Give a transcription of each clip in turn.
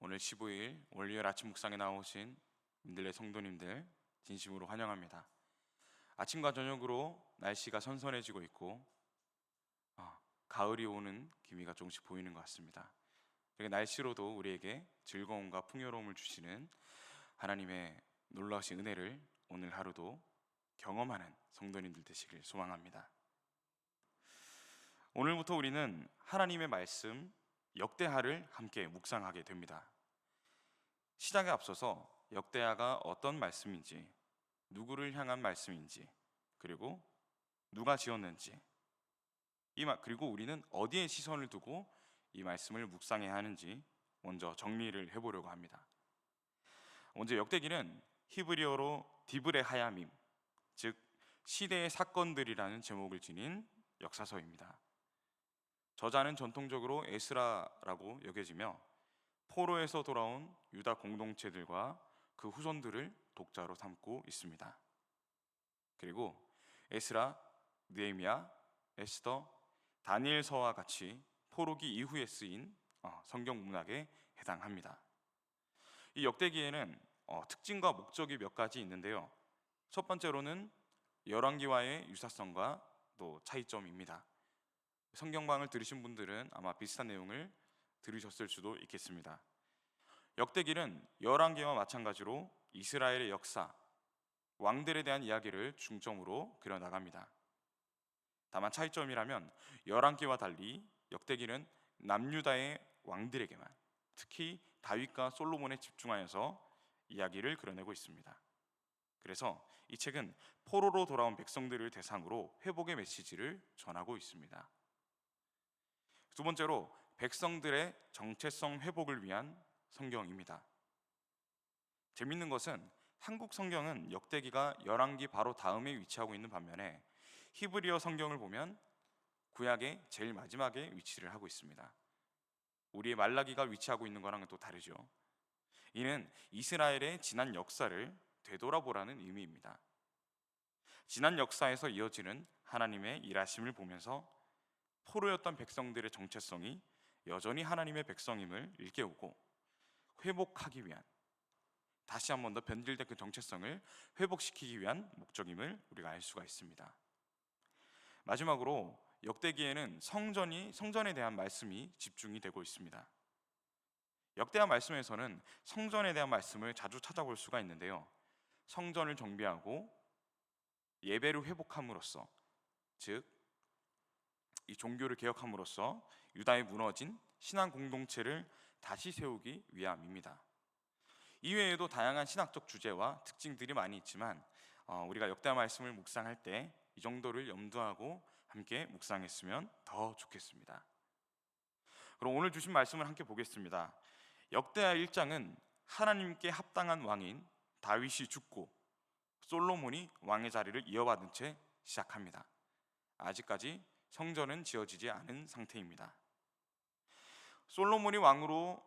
오늘 15일 월요일 아침 묵상에 나오신 민들레 성도님들 진심으로 환영합니다. 아침과 저녁으로 날씨가 선선해지고 있고 가을이 오는 기미가 조금씩 보이는 것 같습니다. 이렇게 날씨로도 우리에게 즐거움과 풍요로움을 주시는 하나님의 놀라우신 은혜를 오늘 하루도 경험하는 성도님들 되시길 소망합니다. 오늘부터 우리는 하나님의 말씀 역대하를 함께 묵상하게 됩니다. 시작에 앞서서 역대하가 어떤 말씀인지, 누구를 향한 말씀인지, 그리고 누가 지었는지, 그리고 우리는 어디에 시선을 두고 이 말씀을 묵상해야 하는지 먼저 정리를 해보려고 합니다. 먼저 역대기는 히브리어로 디브레 하야밈, 즉 시대의 사건들이라는 제목을 지닌 역사서입니다. 저자는 전통적으로 에스라라고 여겨지며 포로에서 돌아온 유다 공동체들과 그 후손들을 독자로 삼고 있습니다. 그리고 에스라, 느헤미야, 에스더, 다니엘서와 같이 포로기 이후에 쓰인 성경 문학에 해당합니다. 이 역대기에는 특징과 목적이 몇 가지 있는데요. 첫 번째로는 열왕기와의 유사성과 또 차이점입니다. 성경방을 들으신 분들은 아마 비슷한 내용을 들으셨을 수도 있겠습니다. 역대기는 열왕기와 마찬가지로 이스라엘의 역사, 왕들에 대한 이야기를 중점으로 그려나갑니다. 다만 차이점이라면 열왕기와 달리 역대기는 남유다의 왕들에게만, 특히 다윗과 솔로몬에 집중하여서 이야기를 그려내고 있습니다. 그래서 이 책은 포로로 돌아온 백성들을 대상으로 회복의 메시지를 전하고 있습니다. 두 번째로 백성들의 정체성 회복을 위한 성경입니다. 재밌는 것은 한국 성경은 역대기가 열왕기 바로 다음에 위치하고 있는 반면에 히브리어 성경을 보면 구약의 제일 마지막에 위치를 하고 있습니다. 우리의 말라기가 위치하고 있는 거랑은 또 다르죠. 이는 이스라엘의 지난 역사를 되돌아보라는 의미입니다. 지난 역사에서 이어지는 하나님의 일하심을 보면서 포로였던 백성들의 정체성이 여전히 하나님의 백성임을 일깨우고 회복하기 위한, 다시 한 번 더 변질된 그 정체성을 회복시키기 위한 목적임을 우리가 알 수가 있습니다. 마지막으로 역대기에는 성전에 대한 말씀이 집중이 되고 있습니다. 역대하 말씀에서는 성전에 대한 말씀을 자주 찾아볼 수가 있는데요. 성전을 정비하고 예배를 회복함으로써, 즉 이 종교를 개혁함으로써 유다의 무너진 신앙 공동체를 다시 세우기 위함입니다. 이외에도 다양한 신학적 주제와 특징들이 많이 있지만 우리가 역대하 말씀을 묵상할 때 이 정도를 염두하고 함께 묵상했으면 더 좋겠습니다. 그럼 오늘 주신 말씀을 함께 보겠습니다. 역대하 1장은 하나님께 합당한 왕인 다윗이 죽고 솔로몬이 왕의 자리를 이어받은 채 시작합니다. 아직까지 성전은 지어지지 않은 상태입니다. 솔로몬이 왕으로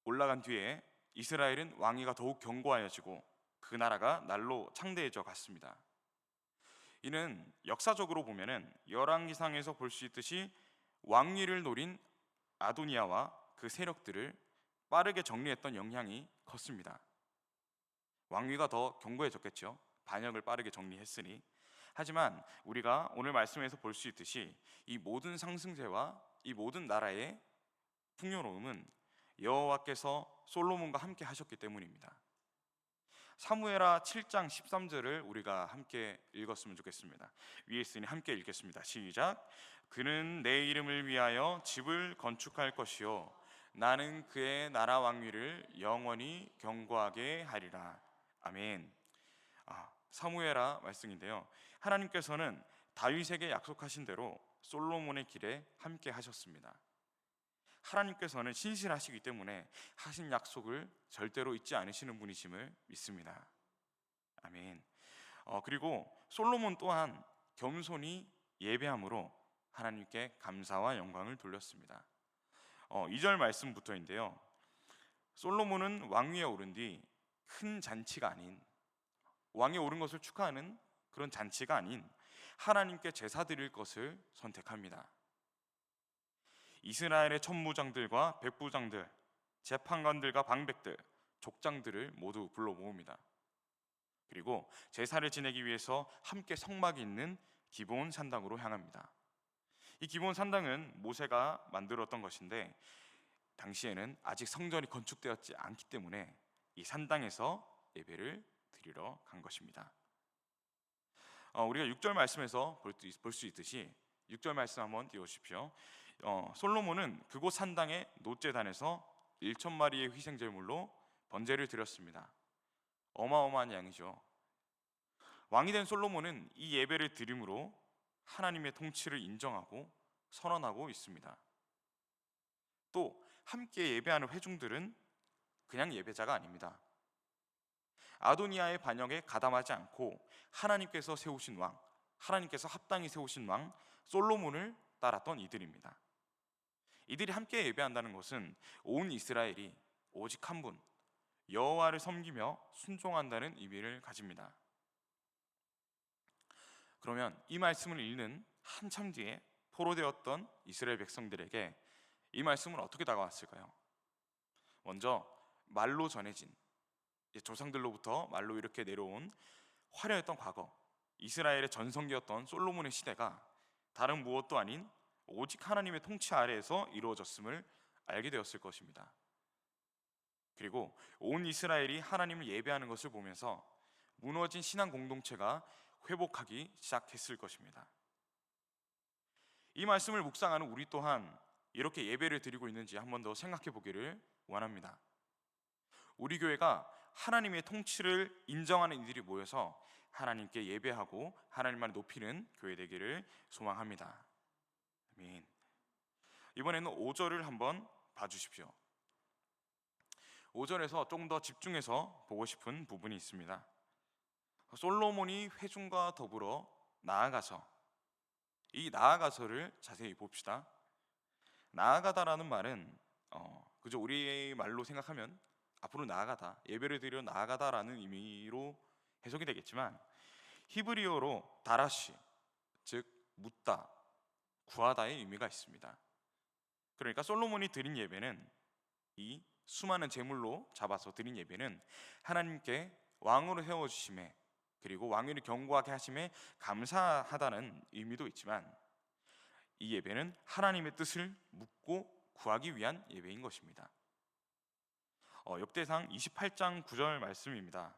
올라간 뒤에 이스라엘은 왕위가 더욱 견고하여지고 그 나라가 날로 창대해져 갔습니다. 이는 역사적으로 보면은 열왕기상에서 볼 수 있듯이 왕위를 노린 아도니아와 그 세력들을 빠르게 정리했던 영향이 컸습니다. 왕위가 더 견고해졌겠죠. 반역을 빠르게 정리했으니. 하지만 우리가 오늘 말씀에서 볼 수 있듯이 이 모든 상승세와 이 모든 나라의 풍요로움은 여호와께서 솔로몬과 함께 하셨기 때문입니다. 사무엘하 7장 13절을 우리가 함께 읽었으면 좋겠습니다. 위에 있으니 함께 읽겠습니다. 시작. 그는 내 이름을 위하여 집을 건축할 것이요 나는 그의 나라 왕위를 영원히 견고하게 하리라. 아멘. 사무엘하 말씀인데요. 하나님께서는 다윗에게 약속하신 대로 솔로몬의 길에 함께 하셨습니다. 하나님께서는 신실하시기 때문에 하신 약속을 절대로 잊지 않으시는 분이심을 믿습니다. 아멘. 그리고 솔로몬 또한 겸손히 예배함으로 하나님께 감사와 영광을 돌렸습니다. 2절 말씀부터인데요. 솔로몬은 왕위에 오른 뒤 큰 잔치가 아닌, 왕에 오른 것을 축하하는 그런 잔치가 아닌 하나님께 제사 드릴 것을 선택합니다. 이스라엘의 천부장들과 백부장들, 재판관들과 방백들, 족장들을 모두 불러 모읍니다. 그리고 제사를 지내기 위해서 함께 성막이 있는 기브온 산당으로 향합니다. 이 기브온 산당은 모세가 만들었던 것인데 당시에는 아직 성전이 건축되었지 않기 때문에 이 산당에서 예배를 드리러 간 것입니다. 우리가 6절 말씀에서 볼 수 있듯이 6절 말씀 한번 띄워주십시오. 솔로몬은 그곳 산당의 노제단에서 1,000마리의 희생제물로 번제를 드렸습니다. 어마어마한 양이죠. 왕이 된 솔로몬은 이 예배를 드림으로 하나님의 통치를 인정하고 선언하고 있습니다. 또 함께 예배하는 회중들은 그냥 예배자가 아닙니다. 아도니아의 반역에 가담하지 않고 하나님께서 세우신 왕, 하나님께서 합당히 세우신 왕 솔로몬을 따랐던 이들입니다. 이들이 함께 예배한다는 것은 온 이스라엘이 오직 한 분, 여호와를 섬기며 순종한다는 의미를 가집니다. 그러면 이 말씀을 읽는 한참 뒤에 포로되었던 이스라엘 백성들에게 이 말씀은 어떻게 다가왔을까요? 먼저 말로 전해진, 조상들로부터 말로 이렇게 내려온 화려했던 과거, 이스라엘의 전성기였던 솔로몬의 시대가 다른 무엇도 아닌 오직 하나님의 통치 아래에서 이루어졌음을 알게 되었을 것입니다. 그리고 온 이스라엘이 하나님을 예배하는 것을 보면서 무너진 신앙 공동체가 회복하기 시작했을 것입니다. 이 말씀을 묵상하는 우리 또한 이렇게 예배를 드리고 있는지 한 번 더 생각해 보기를 원합니다. 우리 교회가 하나님의 통치를 인정하는 이들이 모여서 하나님께 예배하고 하나님만 높이는 교회 되기를 소망합니다. 아멘. 이번에는 5절을 한번 봐주십시오. 5절에서 조금 더 집중해서 보고 싶은 부분이 있습니다. 솔로몬이 회중과 더불어 나아가서, 이 나아가서를 자세히 봅시다. 나아가다라는 말은 그저 우리의 말로 생각하면 앞으로 나아가다, 예배를 드리러 나아가다라는 의미로 해석이 되겠지만 히브리어로 다라시, 즉 묻다, 구하다의 의미가 있습니다. 그러니까 솔로몬이 드린 예배는, 이 수많은 제물로 잡아서 드린 예배는 하나님께 왕으로 세워주심에, 그리고 왕위를 견고하게 하심에 감사하다는 의미도 있지만 이 예배는 하나님의 뜻을 묻고 구하기 위한 예배인 것입니다. 역대상 28장 9절 말씀입니다.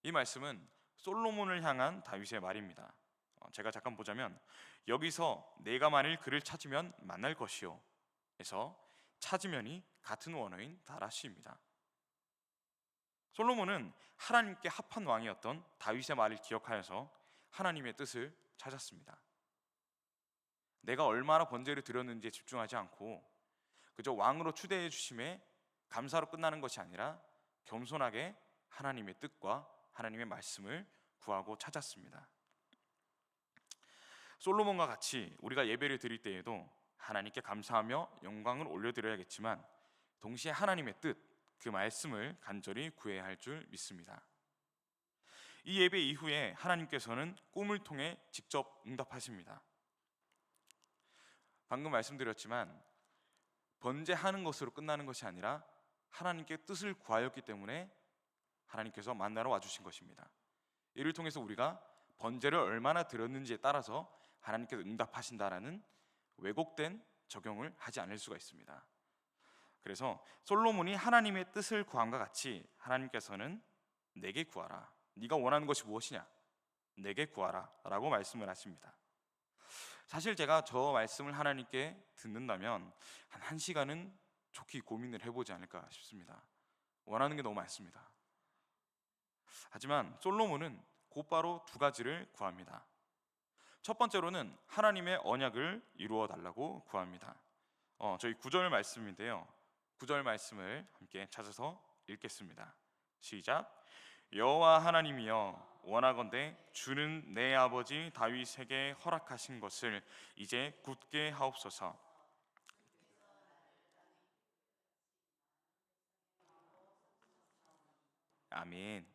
이 말씀은 솔로몬을 향한 다윗의 말입니다. 제가 잠깐 보자면, 여기서 내가 만일 그를 찾으면 만날 것이요 에서 찾으면이 같은 원어인 다라시입니다. 솔로몬은 하나님께 합한 왕이었던 다윗의 말을 기억하여서 하나님의 뜻을 찾았습니다. 내가 얼마나 번제를 드렸는지에 집중하지 않고 그저 왕으로 추대해 주심에 감사로 끝나는 것이 아니라 겸손하게 하나님의 뜻과 하나님의 말씀을 구하고 찾았습니다. 솔로몬과 같이 우리가 예배를 드릴 때에도 하나님께 감사하며 영광을 올려드려야겠지만 동시에 하나님의 뜻, 그 말씀을 간절히 구해야 할 줄 믿습니다. 이 예배 이후에 하나님께서는 꿈을 통해 직접 응답하십니다. 방금 말씀드렸지만 번제하는 것으로 끝나는 것이 아니라 하나님께 뜻을 구하였기 때문에 하나님께서 만나러 와주신 것입니다. 이를 통해서 우리가 번제를 얼마나 드렸는지에 따라서 하나님께서 응답하신다라는 왜곡된 적용을 하지 않을 수가 있습니다. 그래서 솔로몬이 하나님의 뜻을 구함과 같이 하나님께서는 내게 구하라, 네가 원하는 것이 무엇이냐, 내게 구하라 라고 말씀을 하십니다. 사실 제가 저 말씀을 하나님께 듣는다면 한 1시간은 좋게 고민을 해보지 않을까 싶습니다. 원하는 게 너무 많습니다. 하지만 솔로몬은 곧바로 2가지를 구합니다. 첫 번째로는 하나님의 언약을 이루어 달라고 구합니다. 저희 9절 말씀인데요, 9절 말씀을 함께 찾아서 읽겠습니다. 시작. 여호와 하나님이여, 원하건대 주는 내 아버지 다윗에게 허락하신 것을 이제 굳게 하옵소서. 아멘.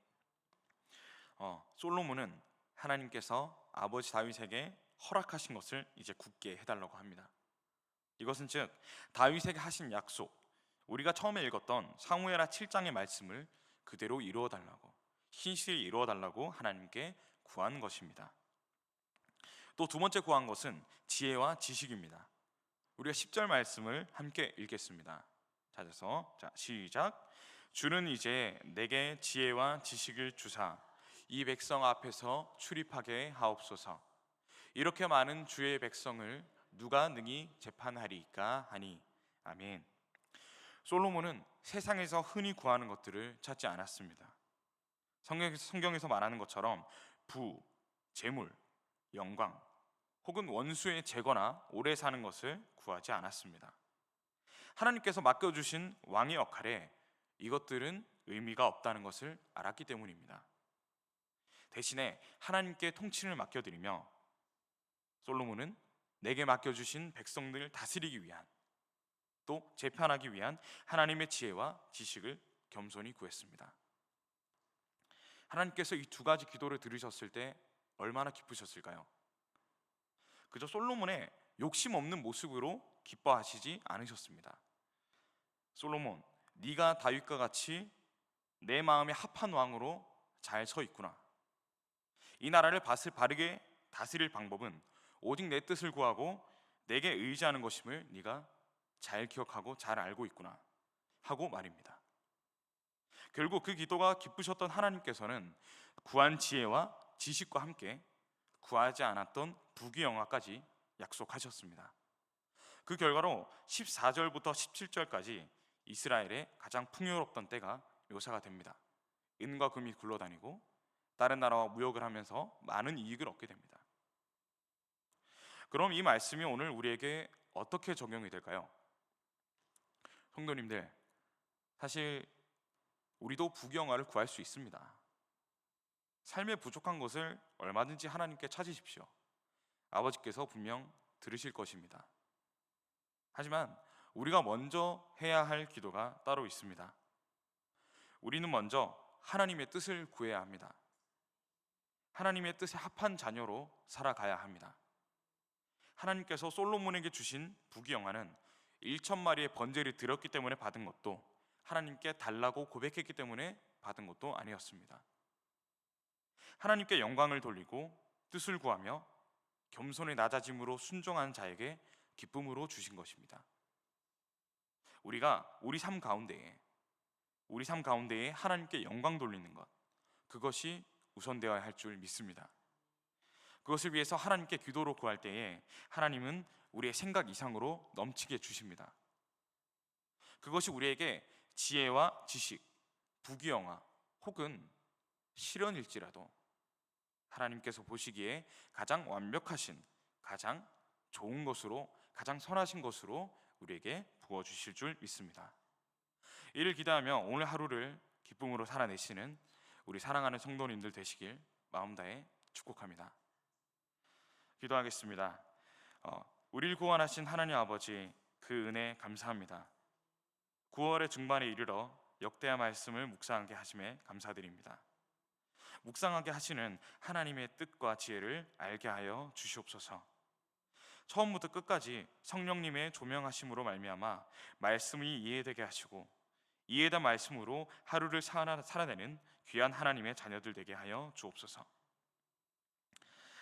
솔로몬은 하나님께서 아버지 다윗에게 허락하신 것을 이제 굳게 해달라고 합니다. 이것은 즉 다윗에게 하신 약속, 우리가 처음에 읽었던 사무엘하 7장의 말씀을 그대로 이루어 달라고, 신실히 이루어 달라고 하나님께 구한 것입니다. 또 두 번째 구한 것은 지혜와 지식입니다. 우리가 10절 말씀을 함께 읽겠습니다. 찾아서 시작. 주는 이제 내게 지혜와 지식을 주사 이 백성 앞에서 출입하게 하옵소서. 이렇게 많은 주의 백성을 누가 능히 재판하리이까 하니. 아멘. 솔로몬은 세상에서 흔히 구하는 것들을 찾지 않았습니다. 성경에서 말하는 것처럼 부, 재물, 영광 혹은 원수의 제거나 오래 사는 것을 구하지 않았습니다. 하나님께서 맡겨주신 왕의 역할에 이것들은 의미가 없다는 것을 알았기 때문입니다. 대신에 하나님께 통치를 맡겨드리며 솔로몬은 내게 맡겨주신 백성들을 다스리기 위한, 또 재판하기 위한 하나님의 지혜와 지식을 겸손히 구했습니다. 하나님께서 이 두 가지 기도를 들으셨을 때 얼마나 기쁘셨을까요? 그저 솔로몬의 욕심 없는 모습으로 기뻐하시지 않으셨습니다. 솔로몬, 네가 다윗과 같이 내 마음에 합한 왕으로 잘 서 있구나. 이 나라를 바르게 다스릴 방법은 오직 내 뜻을 구하고 내게 의지하는 것임을 네가 잘 기억하고 잘 알고 있구나 하고 말입니다. 결국 그 기도가 기쁘셨던 하나님께서는 구한 지혜와 지식과 함께 구하지 않았던 부귀영화까지 약속하셨습니다. 그 결과로 14절부터 17절까지 이스라엘의 가장 풍요롭던 때가 묘사가 됩니다. 은과 금이 굴러다니고 다른 나라와 무역을 하면서 많은 이익을 얻게 됩니다. 그럼 이 말씀이 오늘 우리에게 어떻게 적용이 될까요? 성도님들, 사실 우리도 부귀영화를 구할 수 있습니다. 삶에 부족한 것을 얼마든지 하나님께 찾으십시오. 아버지께서 분명 들으실 것입니다. 하지만 우리가 먼저 해야 할 기도가 따로 있습니다. 우리는 먼저 하나님의 뜻을 구해야 합니다. 하나님의 뜻에 합한 자녀로 살아가야 합니다. 하나님께서 솔로몬에게 주신 부귀영화는 1,000마리의 번제를 드렸기 때문에 받은 것도, 하나님께 달라고 고백했기 때문에 받은 것도 아니었습니다. 하나님께 영광을 돌리고 뜻을 구하며 겸손의 낮아짐으로 순종한 자에게 기쁨으로 주신 것입니다. 우리가 우리 삶 가운데에 하나님께 영광 돌리는 것, 그것이 우선되어야 할 줄 믿습니다. 그것을 위해서 하나님께 기도로 구할 때에 하나님은 우리의 생각 이상으로 넘치게 주십니다. 그것이 우리에게 지혜와 지식, 부귀영화 혹은 실현일지라도 하나님께서 보시기에 가장 완벽하신, 가장 좋은 것으로, 가장 선하신 것으로 우리에게 부어주실 줄 믿습니다. 이를 기대하며 오늘 하루를 기쁨으로 살아내시는 우리 사랑하는 성도님들 되시길 마음 다해 축복합니다. 기도하겠습니다. 우리를 구원하신 하나님 아버지, 그 은혜 감사합니다. 9월의 중반에 이르러 역대하 말씀을 묵상하게 하심에 감사드립니다. 묵상하게 하시는 하나님의 뜻과 지혜를 알게 하여 주시옵소서. 처음부터 끝까지 성령님의 조명하심으로 말미암아 말씀이 이해되게 하시고, 이해된 말씀으로 하루를 살아내는 귀한 하나님의 자녀들 되게 하여 주옵소서.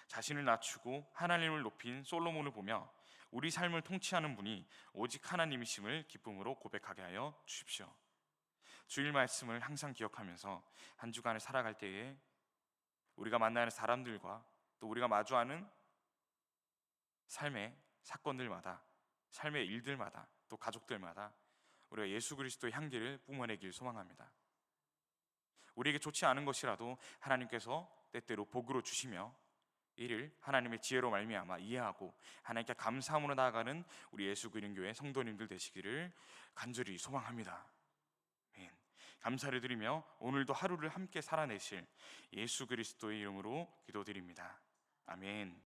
자신을 낮추고 하나님을 높인 솔로몬을 보며 우리 삶을 통치하는 분이 오직 하나님이심을 기쁨으로 고백하게 하여 주십시오. 주일 말씀을 항상 기억하면서 한 주간을 살아갈 때에 우리가 만나는 사람들과 또 우리가 마주하는 삶의 사건들마다, 삶의 일들마다, 또 가족들마다 우리가 예수 그리스도의 향기를 뿜어내길 소망합니다. 우리에게 좋지 않은 것이라도 하나님께서 때때로 복으로 주시며 이를 하나님의 지혜로 말미암아 이해하고 하나님께 감사함으로 나아가는 우리 예수 그리스도의 성도님들 되시기를 간절히 소망합니다. 감사를 드리며 오늘도 하루를 함께 살아내실 예수 그리스도의 이름으로 기도드립니다. 아멘.